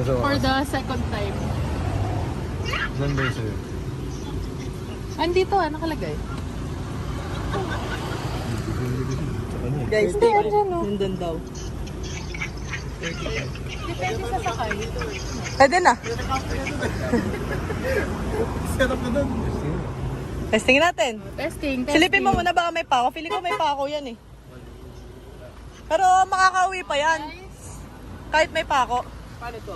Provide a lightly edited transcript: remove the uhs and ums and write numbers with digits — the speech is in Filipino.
For the second time. Saan ba yung sa'yo? Andito nakalagay. Guys, Hindi, andyan nandun daw. Depende sa sakay. Pwede na. Sarap na doon. Testing natin. Testing. Silipin mo muna baka may pako. Feeling ko may pako yan eh. Pero makakauwi pa yan. Kahit may pako. Paano to?